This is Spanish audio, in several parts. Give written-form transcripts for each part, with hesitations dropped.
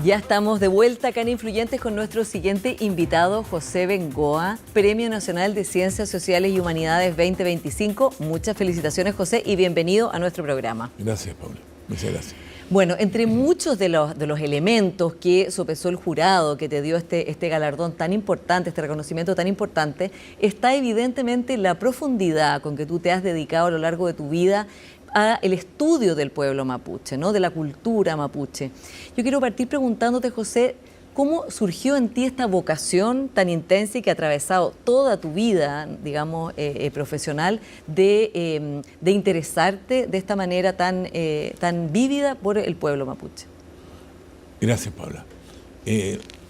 Ya estamos de vuelta acá en Influyentes con nuestro siguiente invitado, José Bengoa, Premio Nacional de Ciencias Sociales y Humanidades 2025. Muchas felicitaciones, José, y bienvenido a nuestro programa. Gracias, Paula. Muchas gracias. Bueno, entre muchos de los elementos que sopesó el jurado que te dio este galardón tan importante, este reconocimiento tan importante, está evidentemente la profundidad con que tú te has dedicado a lo largo de tu vida al estudio del pueblo mapuche, ¿no? De la cultura mapuche. Yo quiero partir preguntándote, José, ¿cómo surgió en ti esta vocación tan intensa y que ha atravesado toda tu vida, digamos, profesional, de interesarte de esta manera tan vívida por el pueblo mapuche? Gracias, Paula.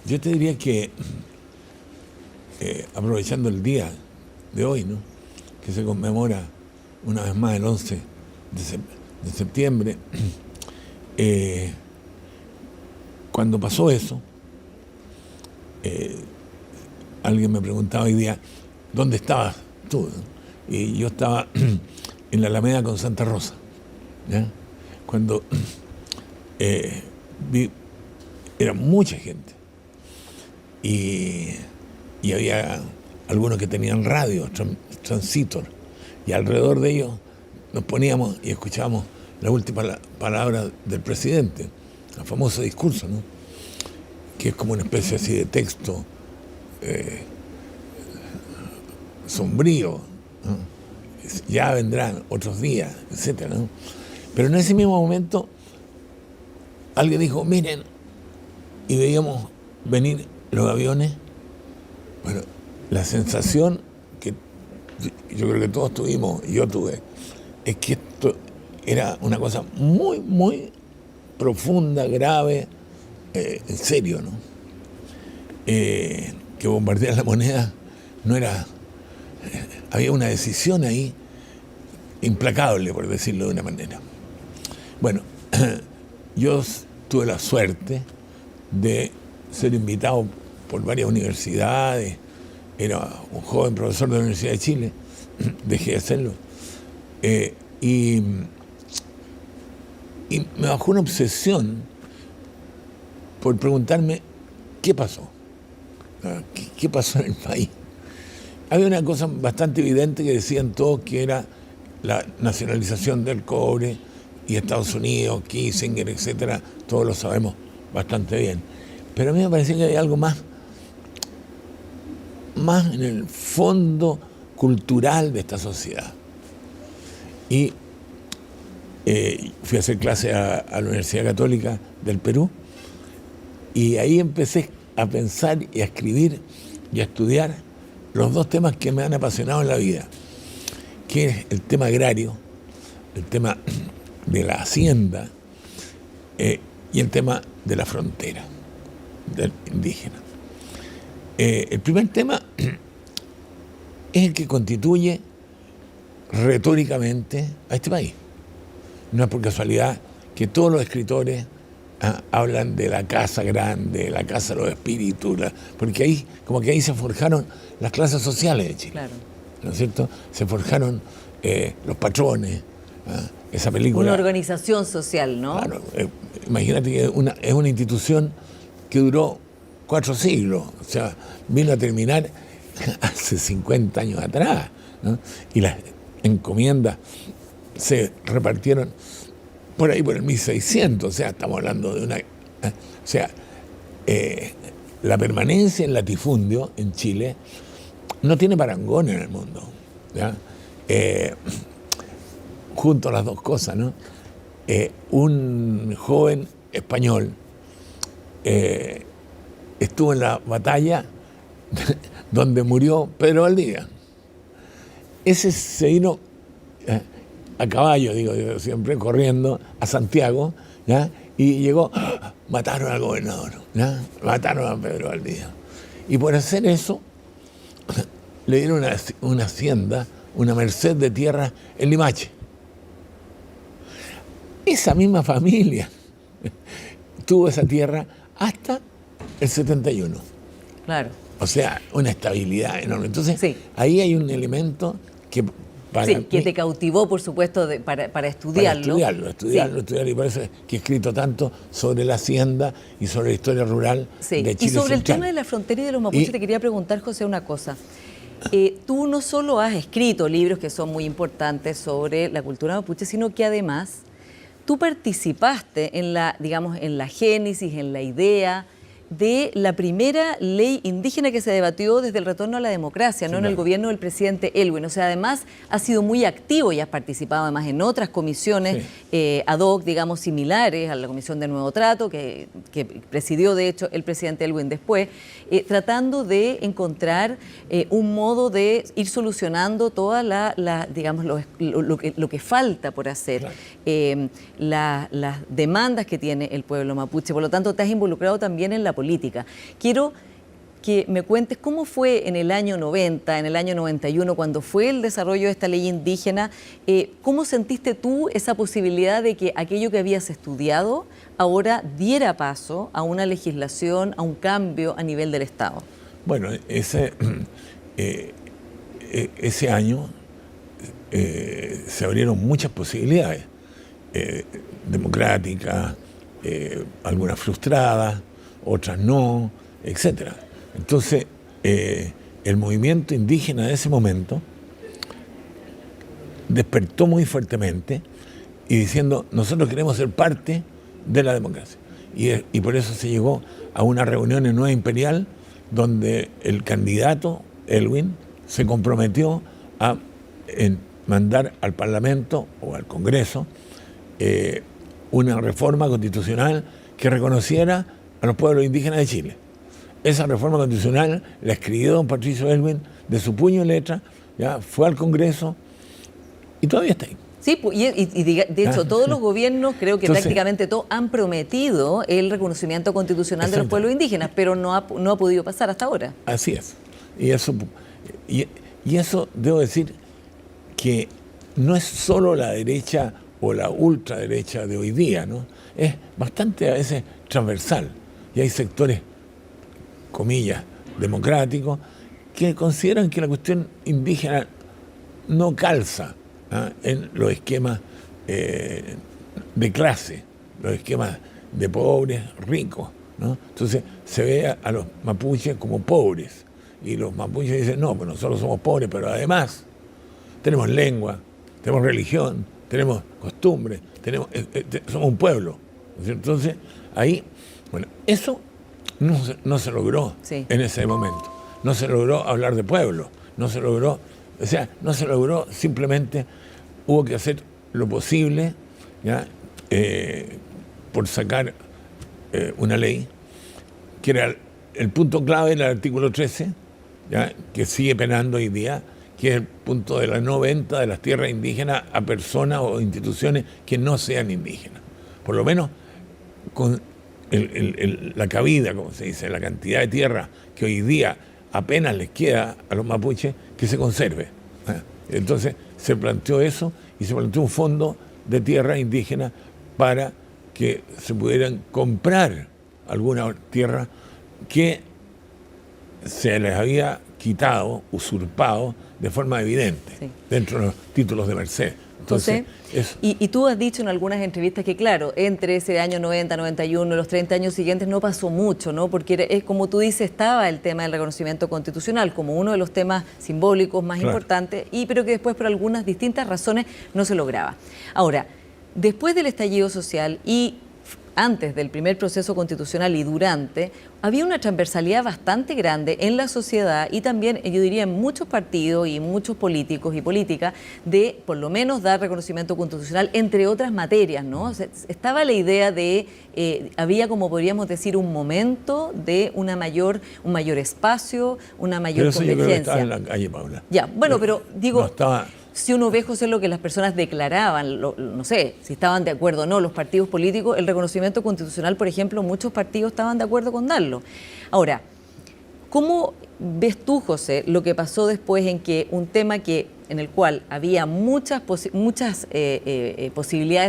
Yo te diría que, aprovechando el día de hoy, ¿no?, que se conmemora una vez más el 11 de septiembre, cuando pasó eso, alguien me preguntaba hoy día, ¿dónde estabas tú? Y yo estaba en la Alameda con Santa Rosa, ¿ya? Cuando vi, era mucha gente, y había algunos que tenían radio, transistor, y alrededor de ellos nos poníamos y escuchábamos la última palabra del presidente, el famoso discurso, ¿no?, que es como una especie así de texto sombrío, ¿no? Ya vendrán otros días, etcétera, ¿no? Pero en ese mismo momento alguien dijo, miren, y veíamos venir los aviones. Bueno, la sensación que yo creo que todos tuvimos, y yo tuve, es que esto era una cosa muy, muy profunda, grave, en serio, ¿no? Que bombardear la moneda no era... había una decisión ahí implacable, por decirlo de una manera. Bueno, yo tuve la suerte de ser invitado por varias universidades. Era un joven profesor de la Universidad de Chile, dejé de serlo. Y me bajó una obsesión por preguntarme qué pasó. ¿Qué pasó en el país? Había una cosa bastante evidente que decían todos, que era la nacionalización del cobre, y Estados Unidos, Kissinger, etcétera, todos lo sabemos bastante bien. Pero a mí me parecía que había algo más en el fondo cultural de esta sociedad. Y fui a hacer clase a la Universidad Católica del Perú, y ahí empecé a pensar y a escribir y a estudiar los dos temas que me han apasionado en la vida, que es el tema agrario, el tema de la hacienda, y el tema de la frontera del indígena. El primer tema es el que constituye retóricamente a este país. No es por casualidad que todos los escritores hablan de la casa grande, la casa de los espíritus, porque ahí, como que ahí se forjaron las clases sociales de Chile. Claro. ¿No es cierto? Se forjaron los patrones, esa película. Una organización social, ¿no? Claro, imagínate que es una institución que duró 4 siglos, o sea, vino a terminar hace 50 años atrás, ¿no? Y las encomiendas se repartieron por ahí por el 1600, o sea, estamos hablando de una... o sea, la permanencia en latifundio en Chile no tiene parangón en el mundo, ¿ya? Junto a las dos cosas, ¿no? Un joven español estuvo en la batalla donde murió Pedro Valdivia. Ese se vino a caballo, digo yo siempre, corriendo a Santiago, ¿ya? Y llegó, mataron al gobernador, ¿ya? Mataron a Pedro Valdivia. Y por hacer eso, le dieron una hacienda, una merced de tierra en Limache. Esa misma familia tuvo esa tierra hasta el 71. Claro. O sea, una estabilidad enorme. Entonces, sí, ahí hay un elemento que Sí, que te cautivó, por supuesto, para estudiarlo. Para estudiarlo, y por eso es que he escrito tanto sobre la hacienda y sobre la historia rural de Chile Y sobre Central. el tema de la frontera y de los mapuches te quería preguntar, José, una cosa. Tú no solo has escrito libros que son muy importantes sobre la cultura mapuche, sino que además tú participaste en la, digamos, en la génesis, en la idea de la primera ley indígena que se debatió desde el retorno a la democracia, ¿no? En el gobierno del presidente Elwin. O sea, además has sido muy activo y has participado además en otras comisiones ad hoc, digamos, similares a la Comisión de Nuevo Trato, que presidió, de hecho, el presidente Elwin después, tratando de encontrar un modo de ir solucionando todas digamos, lo que falta por hacer, las demandas que tiene el pueblo mapuche. Por lo tanto, te has involucrado también en la política. Quiero que me cuentes cómo fue en el año 90, en el año 91, cuando fue el desarrollo de esta ley indígena. ¿Cómo sentiste tú esa posibilidad de que aquello que habías estudiado ahora diera paso a una legislación, a un cambio a nivel del Estado? Bueno, ese año se abrieron muchas posibilidades democráticas, algunas frustradas, otras no, etcétera. Entonces, el movimiento indígena de ese momento despertó muy fuertemente y diciendo, nosotros queremos ser parte de la democracia. Y por eso se llegó a una reunión en Nueva Imperial donde el candidato, Elwin, se comprometió a mandar al Parlamento o al Congreso una reforma constitucional que reconociera a los pueblos indígenas de Chile. Esa reforma constitucional la escribió don Patricio Elwin de su puño y letra, ya fue al Congreso y todavía está ahí. Sí, y de hecho todos los gobiernos, creo que prácticamente todos, han prometido el reconocimiento constitucional de los pueblos indígenas, pero no ha podido pasar hasta ahora. Así es. Y eso debo decir que no es solo la derecha o la ultraderecha de hoy día, ¿no? Es bastante a veces transversal. Y hay sectores, comillas, democráticos, que consideran que la cuestión indígena no calza en los esquemas de clase, los esquemas de pobres, ricos, ¿no? Entonces se ve a los mapuches como pobres. Y los mapuches dicen, no, pues nosotros somos pobres, pero además tenemos lengua, tenemos religión, tenemos costumbres, somos un pueblo. Entonces, ahí, bueno, eso no se logró en ese momento. No se logró hablar de pueblo, no se logró, simplemente hubo que hacer lo posible, ¿ya? Por sacar una ley, que era el punto clave del artículo 13, ¿ya? Que sigue penando hoy día, que es el punto de la no venta de las tierras indígenas a personas o instituciones que no sean indígenas. Por lo menos con la cabida, como se dice, la cantidad de tierra que hoy día apenas les queda a los mapuches, que se conserve. Entonces se planteó eso y se planteó un fondo de tierra indígena para que se pudieran comprar alguna tierra que se les había quitado, usurpado de forma evidente dentro de los títulos de merced. Entonces, José, y tú has dicho en algunas entrevistas que, claro, entre ese año 90, 91, los 30 años siguientes no pasó mucho, ¿no? Porque es como tú dices, estaba el tema del reconocimiento constitucional como uno de los temas simbólicos más importantes, pero que después por algunas distintas razones no se lograba. Ahora, después del estallido social y antes del primer proceso constitucional y durante, había una transversalidad bastante grande en la sociedad y también, yo diría, en muchos partidos y muchos políticos y políticas de, por lo menos, dar reconocimiento constitucional, entre otras materias, ¿no? O sea, estaba la idea de, había, como podríamos decir, un momento de un mayor espacio, una mayor convergencia. Yo creo que estaba en la calle, Paula. Ya, bueno, pero digo... No estaba... Si uno ve, José, lo que las personas declaraban, no sé, si estaban de acuerdo o no, los partidos políticos, el reconocimiento constitucional, por ejemplo, muchos partidos estaban de acuerdo con darlo. Ahora, ¿cómo ves tú, José, lo que pasó después en que un tema que en el cual había muchas posibilidades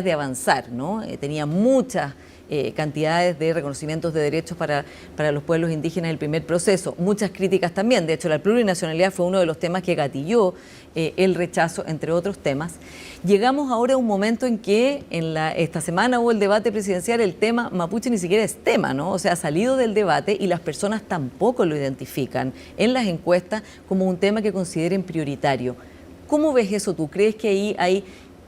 de avanzar, ¿no? Tenía muchas cantidades de reconocimientos de derechos para los pueblos indígenas en el primer proceso, muchas críticas también. De hecho, la plurinacionalidad fue uno de los temas que gatilló el rechazo, entre otros temas. Llegamos ahora a un momento en que esta semana hubo el debate presidencial, el tema mapuche ni siquiera es tema, ¿no? O sea, ha salido del debate y las personas tampoco lo identifican en las encuestas como un tema que consideren prioritario. ¿Cómo ves eso tú? ¿Crees que ahí hay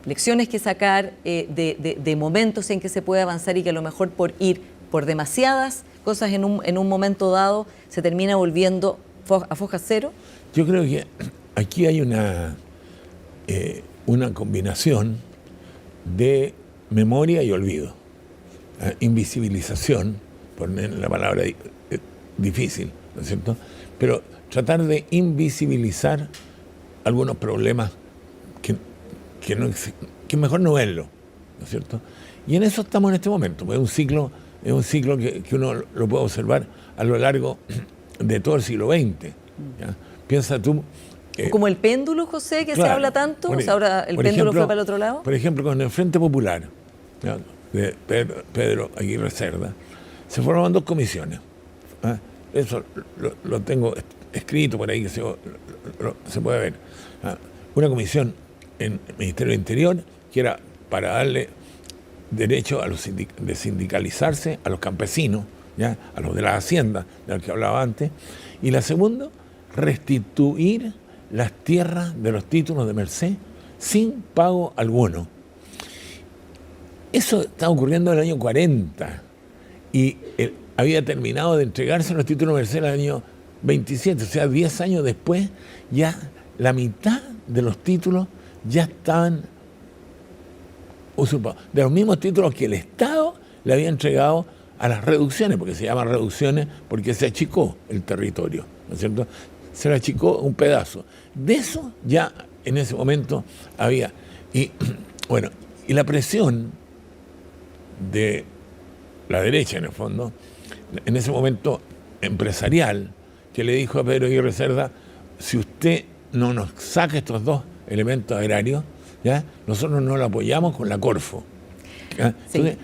lecciones que sacar de momentos en que se puede avanzar y que a lo mejor por ir por demasiadas cosas en un momento dado se termina volviendo a foja cero? Yo creo que aquí hay una combinación de memoria y olvido, invisibilización, por la palabra difícil, ¿no es cierto? Pero tratar de invisibilizar algunos problemas que mejor no verlo, ¿no es cierto? Y en eso estamos en este momento. Es un ciclo que uno lo puede observar a lo largo de todo el siglo XX. ¿Ya? Piensa tú... como el péndulo, José, que claro, se habla tanto, o sea, ahora el péndulo fue para el otro lado. Por ejemplo, con el Frente Popular, ¿ya?, de Pedro Aguirre Cerda, se formaron 2 comisiones. Eso lo tengo escrito por ahí, que se puede ver. Una comisión en el Ministerio del Interior, que era para darle derecho de sindicalizarse a los campesinos, ¿ya?, a los de la hacienda, de los que hablaba antes. Y la segunda, restituir las tierras de los títulos de merced sin pago alguno. Eso está ocurriendo en el año 40 y había terminado de entregarse los títulos de merced en el año 27, o sea, 10 años después, ya la mitad de los títulos ya estaban usurpados, de los mismos títulos que el Estado le había entregado a las reducciones, porque se llaman reducciones porque se achicó el territorio, ¿no es cierto? Se le achicó un pedazo. De eso ya en ese momento había. Y bueno, y la presión de la derecha, en el fondo, en ese momento empresarial, que le dijo a Pedro Aguirre Cerda: si usted no nos saca estos 2 elementos agrarios, ¿ya?, nosotros no lo apoyamos con la Corfo. ¿Ya? Sí. Entonces,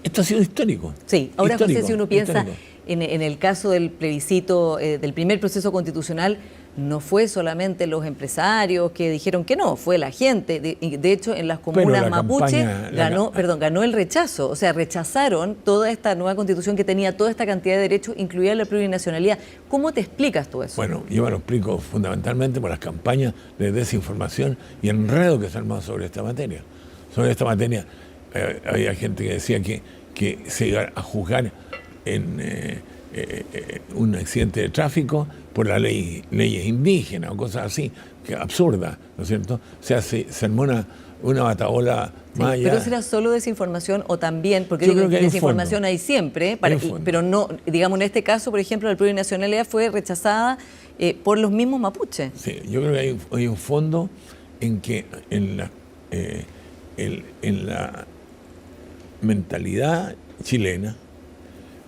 esto ha sido histórico. Sí, ahora José, si uno piensa en el caso del plebiscito, del primer proceso constitucional, no fue solamente los empresarios que dijeron que no, fue la gente. De hecho, en las comunas mapuche ganó el rechazo. O sea, rechazaron toda esta nueva constitución que tenía toda esta cantidad de derechos, incluida la plurinacionalidad. ¿Cómo te explicas tú eso? Bueno, yo me lo explico fundamentalmente por las campañas de desinformación y enredo que se armó sobre esta materia. Sobre esta materia había gente que decía que se iba a juzgar en un accidente de tráfico por las leyes indígenas o cosas así, que absurda, ¿no es cierto? O sea, se armó una batahola maya. Pero ¿será solo desinformación o también, porque digo que desinformación hay siempre, pero no, digamos en este caso, por ejemplo, la plurinacionalidad fue rechazada por los mismos mapuches? Sí, yo creo que hay un fondo en que en la mentalidad chilena,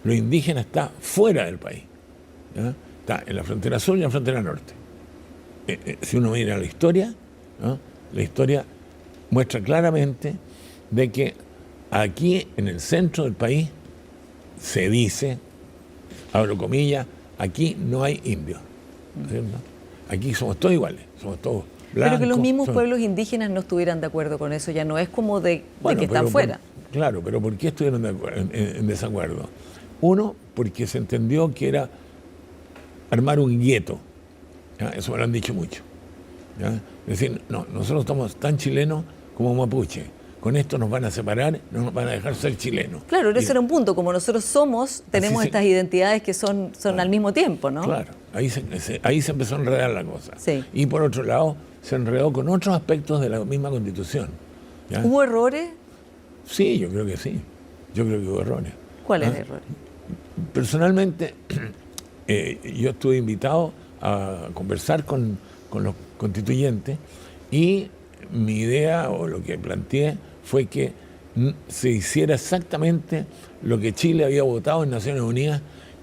lo indígena está fuera del país, ¿ya? Está en la frontera sur y en la frontera norte. Si uno mira la historia, ¿no?, la historia muestra claramente de que aquí en el centro del país se dice, abro comillas, aquí no hay indios, ¿cierto? Aquí somos todos iguales, somos todos blancos. Pero que los mismos pueblos indígenas no estuvieran de acuerdo con eso, ya no es como de que están fuera. Claro, pero ¿por qué estuvieron en desacuerdo? Uno, porque se entendió que era armar un gueto, ¿ya? Eso me lo han dicho mucho, ¿ya? Es decir, no, nosotros somos tan chilenos como mapuche, con esto nos van a separar, no nos van a dejar ser chilenos. Claro, ese era un punto, como nosotros tenemos estas identidades que son al mismo tiempo, ¿no? Claro, ahí se empezó a enredar la cosa. Sí. Y por otro lado, se enredó con otros aspectos de la misma Constitución, ¿ya? ¿Hubo errores? Sí, yo creo que sí, yo creo que hubo errores. ¿Cuáles errores? Personalmente, yo estuve invitado a conversar con los constituyentes y mi idea o lo que planteé fue que se hiciera exactamente lo que Chile había votado en Naciones Unidas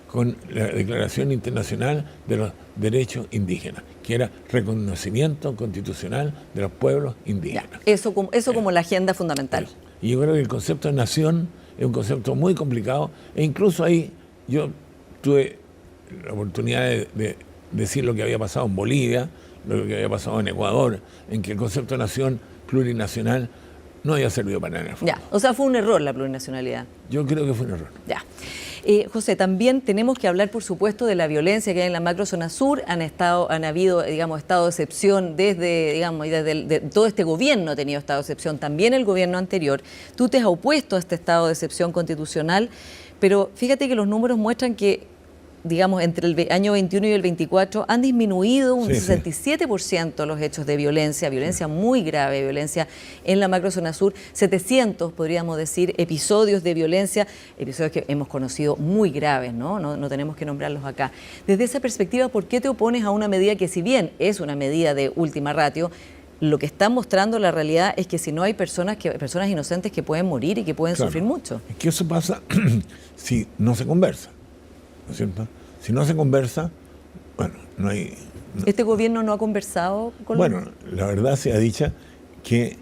con la Declaración Internacional de los Derechos Indígenas, que era reconocimiento constitucional de los pueblos indígenas. Ya, eso como la agenda fundamental. Y yo creo que el concepto de nación es un concepto muy complicado, e incluso ahí yo tuve la oportunidad de decir lo que había pasado en Bolivia, lo que había pasado en Ecuador, en que el concepto de nación plurinacional no había servido para nada. Ya, o sea, fue un error la plurinacionalidad. Yo creo que fue un error. Ya. José, también tenemos que hablar, por supuesto, de la violencia que hay en la macrozona sur. Han habido, digamos, estado de excepción desde todo este gobierno ha tenido estado de excepción, también el gobierno anterior. Tú te has opuesto a este estado de excepción constitucional, pero fíjate que los números muestran que, digamos, entre el año 21 y el 24 han disminuido un 67% los hechos de violencia muy grave, violencia en la macrozona sur, 700, podríamos decir, episodios de violencia, episodios que hemos conocido muy graves, ¿no? No tenemos que nombrarlos acá. Desde esa perspectiva, ¿por qué te opones a una medida que, si bien es una medida de última ratio, lo que está mostrando la realidad es que si no hay personas inocentes que pueden morir y que pueden sufrir mucho? Es que eso pasa si no se conversa, ¿no es cierto? Si no se conversa, bueno, no hay... No. ¿Este gobierno no ha conversado con Bueno, la verdad sea dicha que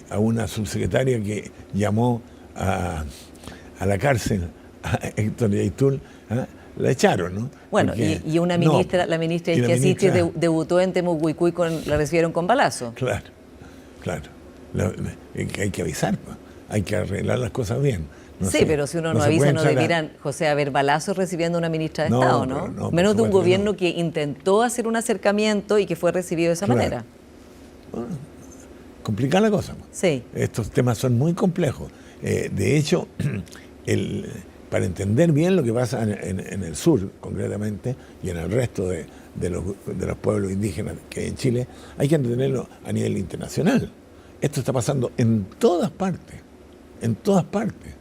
a una subsecretaria que llamó a la cárcel a Héctor Yaitul, la echaron, ¿no? Bueno, porque, y una ministra, la ministra Isquiasiche debutó en Temucuicui, la recibieron con balazo. Claro. Hay que avisar, pues. Hay que arreglar las cosas bien. Pero si uno no avisa, no debieran, José, haber balazos recibiendo a una ministra de Estado, ¿no? Menos de un gobierno que intentó hacer un acercamiento y que fue recibido de esa manera. Bueno, complicada la cosa. Sí. Estos temas son muy complejos. De hecho, para entender bien lo que pasa en el sur, concretamente, y en el resto de los pueblos indígenas que hay en Chile, hay que entenderlo a nivel internacional. Esto está pasando en todas partes. En todas partes.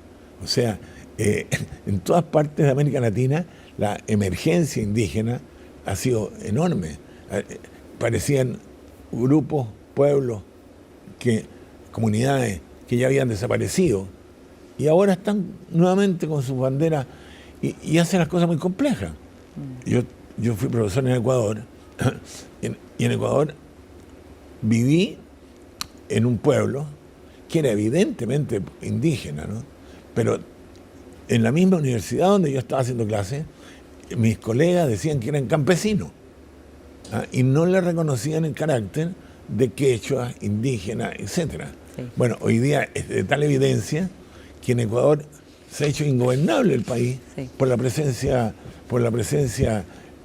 O sea, en todas partes de América Latina la emergencia indígena ha sido enorme. Parecían grupos, pueblos, comunidades que ya habían desaparecido y ahora están nuevamente con sus banderas y hacen las cosas muy complejas. Yo fui profesor en Ecuador y en Ecuador viví en un pueblo que era evidentemente indígena, ¿no? Pero en la misma universidad donde yo estaba haciendo clases, mis colegas decían que eran campesinos, y no le reconocían el carácter de quechua, indígena, etc. Sí. Bueno, hoy día es de tal evidencia que en Ecuador se ha hecho ingobernable el país por la presencia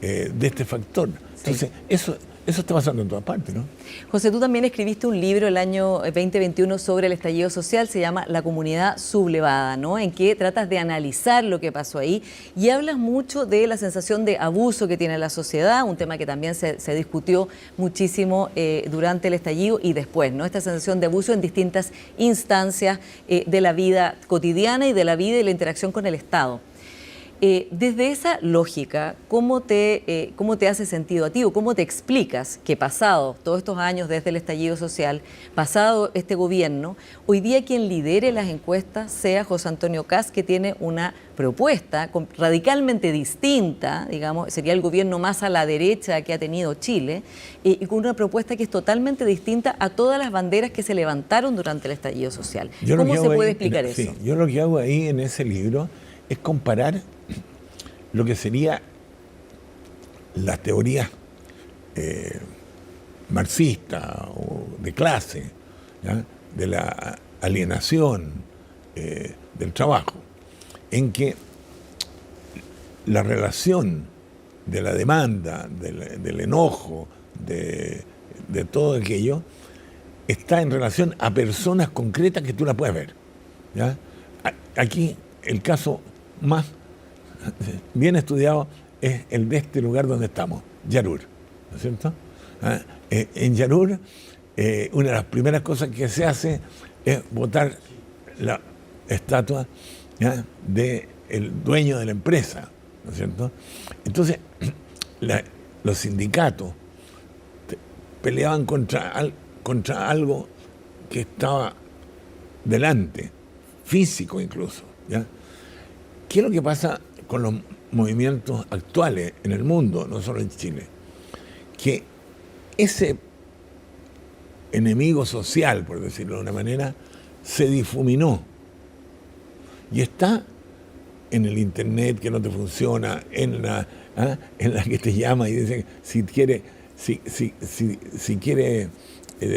de este factor. Entonces, eso está pasando en todas partes, ¿no? José, tú también escribiste un libro el año 2021 sobre el estallido social, se llama La comunidad sublevada, ¿no? En que tratas de analizar lo que pasó ahí y hablas mucho de la sensación de abuso que tiene la sociedad, un tema que también se discutió muchísimo durante el estallido y después, ¿no? Esta sensación de abuso en distintas instancias de la vida cotidiana y de la vida y la interacción con el Estado. Desde esa lógica, ¿cómo te hace sentido a ti o cómo te explicas que pasado todos estos años desde el estallido social, pasado este gobierno, hoy día quien lidere las encuestas sea José Antonio Kast, que tiene una propuesta radicalmente distinta, digamos, sería el gobierno más a la derecha que ha tenido Chile, y con una propuesta que es totalmente distinta a todas las banderas que se levantaron durante el estallido social? ¿Cómo se puede explicar eso? Sí, yo lo que hago ahí en ese libro es comparar lo que sería las teorías marxistas o de clase, ¿ya? De la alienación, del trabajo, en que la relación de la demanda, del enojo, de todo aquello, está en relación a personas concretas que tú las puedes ver, ¿ya? Aquí el caso más bien estudiado es el de este lugar donde estamos, Yarur, ¿no es cierto? En Yarur, una de las primeras cosas que se hace es botar la estatua, ¿ya?, del dueño de la empresa, ¿no es cierto? Entonces, los sindicatos peleaban contra algo que estaba delante, físico incluso, ¿ya? ¿Qué es lo que pasa con los movimientos actuales en el mundo, no solo en Chile? que ese enemigo social, por decirlo de una manera, se difuminó y está en el internet que no te funciona, en la que te llama y dice si quiere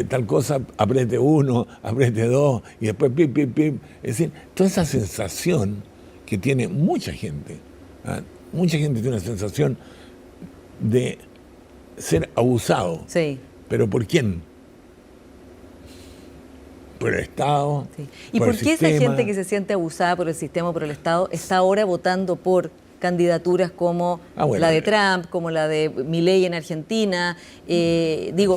tal cosa, apriete 1, apriete 2 y después pip, pip, pip. Es decir, toda esa sensación que tiene mucha gente, mucha gente tiene una sensación de ser abusado. Sí. ¿Pero por quién? Por el Estado. Sí. ¿Y por qué esa gente que se siente abusada por el sistema o por el Estado está ahora votando por candidaturas como la de Trump, como la de Milei en Argentina?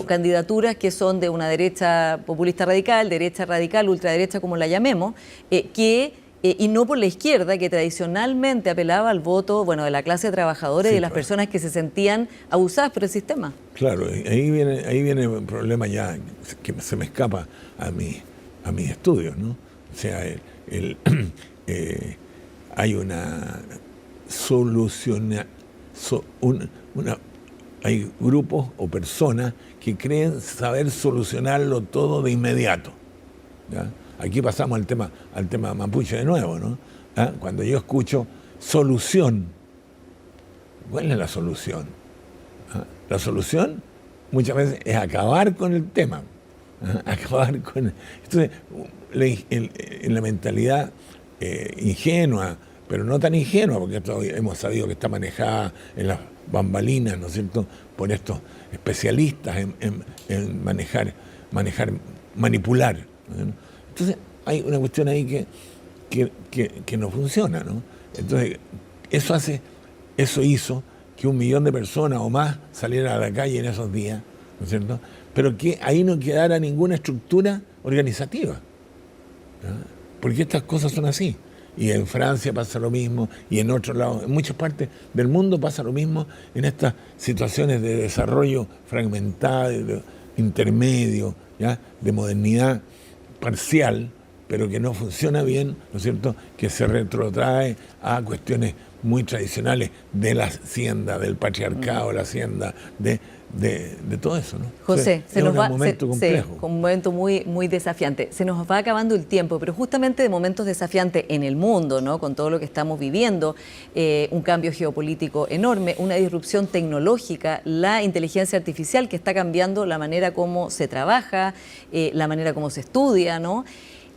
Candidaturas que son de una derecha populista radical, derecha radical, ultraderecha, como la llamemos, y no por la izquierda, que tradicionalmente apelaba al voto, bueno, de la clase trabajadora y de las personas que se sentían abusadas por el sistema. Claro, ahí viene un problema ya que se me escapa a mis estudios, ¿no? O sea, hay una hay grupos o personas que creen saber solucionarlo todo de inmediato, ¿ya? Aquí pasamos al tema mapuche de nuevo, ¿no? Cuando yo escucho solución, ¿cuál es la solución? La solución muchas veces es acabar con el tema, Entonces, en la mentalidad ingenua, pero no tan ingenua, porque esto hemos sabido que está manejada en las bambalinas, ¿no es cierto?, por estos especialistas en manipular, ¿no? Entonces hay una cuestión ahí que no funciona, ¿no? Entonces eso hizo que 1 millón de personas o más salieran a la calle en esos días, ¿no es cierto?, pero que ahí no quedara ninguna estructura organizativa, ¿no? Porque estas cosas son así. Y en Francia pasa lo mismo, y en otros lados, en muchas partes del mundo pasa lo mismo en estas situaciones de desarrollo fragmentado, de intermedio, ¿ya?, de modernidad parcial, pero que no funciona bien, ¿no es cierto?, que se retrotrae a cuestiones muy tradicionales de la hacienda, del patriarcado, de la hacienda, de todo eso, ¿no? José, es un momento complejo. Un momento muy, muy desafiante. Se nos va acabando el tiempo, pero justamente de momentos desafiantes en el mundo, ¿no?, con todo lo que estamos viviendo, un cambio geopolítico enorme, una disrupción tecnológica, la inteligencia artificial que está cambiando la manera como se trabaja, la manera como se estudia, ¿no?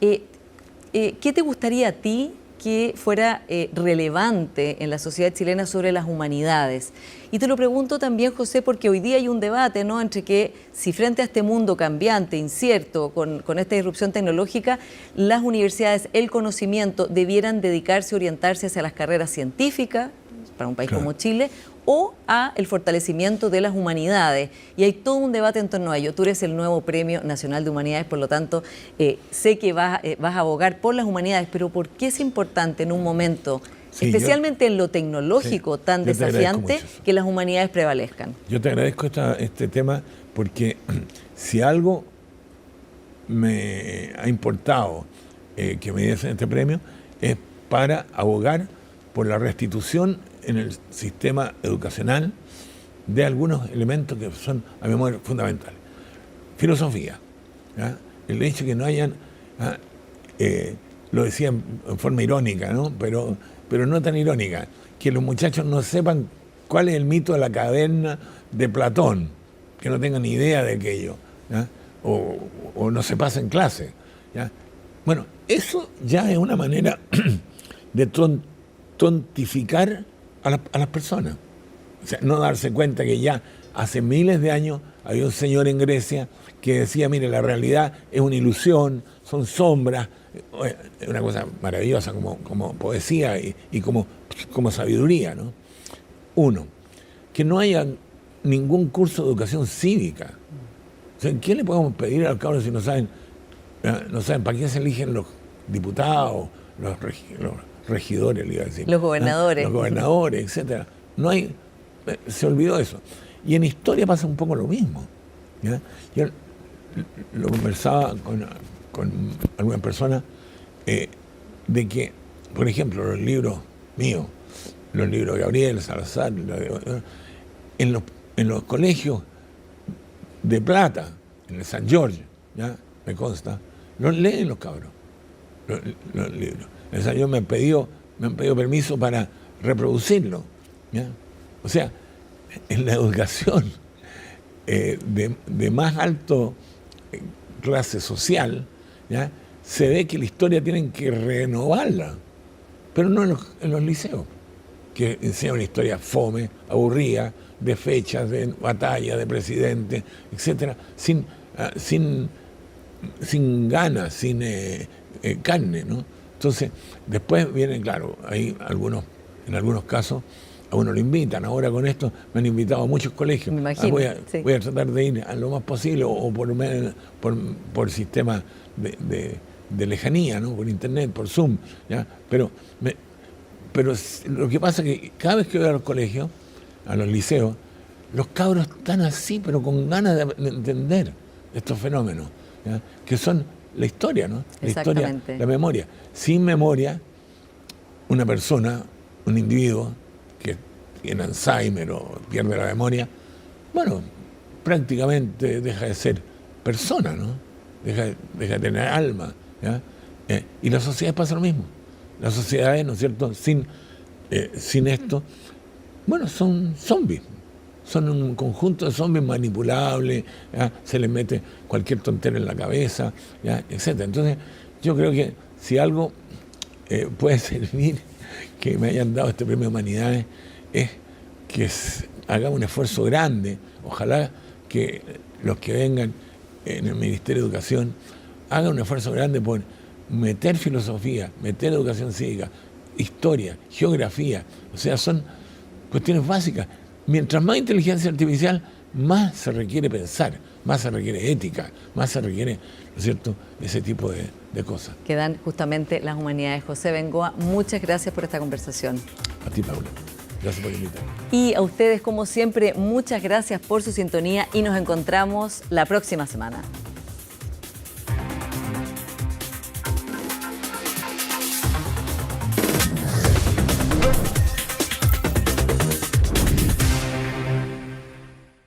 ¿Qué te gustaría a ti que fuera relevante en la sociedad chilena sobre las humanidades? Y te lo pregunto también, José, porque hoy día hay un debate, ¿no?, entre que si frente a este mundo cambiante, incierto, con esta disrupción tecnológica, las universidades, el conocimiento, debieran dedicarse, orientarse hacia las carreras científicas, para un país como Chile, o a el fortalecimiento de las humanidades. Y hay todo un debate en torno a ello. Tú eres el nuevo Premio Nacional de Humanidades, por lo tanto, sé que vas a abogar por las humanidades, pero ¿por qué es importante en un momento, especialmente en lo tecnológico tan desafiante, que las humanidades prevalezcan? Yo te agradezco este tema porque si algo me ha importado que me diesen este premio es para abogar por la restitución en el sistema educacional de algunos elementos que son, a mi modo, fundamentales. Filosofía, ¿ya? El hecho de que no hayan, lo decía en forma irónica, ¿no?, pero no tan irónica, que los muchachos no sepan cuál es el mito de la caverna de Platón, que no tengan ni idea de aquello, ¿ya?, o no se pasa en clase, ¿ya? Bueno, eso ya es una manera de tontificar a las personas. O sea, no darse cuenta que ya hace miles de años había un señor en Grecia que decía, mire, la realidad es una ilusión, son sombras, es una cosa maravillosa como poesía y como sabiduría, ¿no? Uno, que no haya ningún curso de educación cívica. O sea, ¿qué le podemos pedir a los cabros si no saben para qué se eligen los diputados, los regidores, le iba a decir, los gobernadores, los gobernadores, etcétera? No hay, se olvidó eso. Y en historia pasa un poco lo mismo, ¿ya? Yo lo conversaba con algunas personas de que, por ejemplo, los libros míos, los libros de Gabriel, Salazar, en los colegios de plata, en el San George, ¿ya? Me consta, los leen los cabros, los libros. En el San George me han pedido permiso para reproducirlo, ¿ya? O sea, en la educación de más alto clase social, ¿ya? Se ve que la historia tienen que renovarla, pero no en los liceos, que enseñan una historia fome, aburrida, de fechas, de batallas, de presidentes, etcétera, sin ganas, sin carne, ¿no? Entonces, después vienen, claro, hay en algunos casos, a uno lo invitan. Ahora con esto me han invitado a muchos colegios. Me imagino, sí. Voy a tratar de ir a lo más posible, o por sistema de lejanía, ¿no? Por internet, por Zoom, ¿ya? Pero lo que pasa es que cada vez que voy a los colegios, a los liceos, los cabros están así, pero con ganas de entender estos fenómenos, ¿ya? Que son la historia, ¿no? La historia, la memoria. Sin memoria, una persona, un individuo que tiene Alzheimer o pierde la memoria, bueno, prácticamente deja de ser persona, ¿no? Deja de tener alma, ¿ya? Y las sociedades pasa lo mismo. Las sociedades, ¿no es cierto?, sin esto, bueno, son zombies. Son un conjunto de zombies manipulables, ¿ya? Se les mete cualquier tontera en la cabeza, ¿ya? Etc. Entonces, yo creo que si algo puede servir que me hayan dado este premio de Humanidades es que haga un esfuerzo grande. Ojalá que los que vengan en el Ministerio de Educación hagan un esfuerzo grande por meter filosofía, meter educación cívica, historia, geografía. O sea, son cuestiones básicas. Mientras más inteligencia artificial, más se requiere pensar, más se requiere ética, más se requiere, ¿no es cierto?, ese tipo de cosas. Que dan justamente las humanidades. José Bengoa, muchas gracias por esta conversación. A ti, Paula. Gracias por invitarme. Y a ustedes, como siempre, muchas gracias por su sintonía y nos encontramos la próxima semana.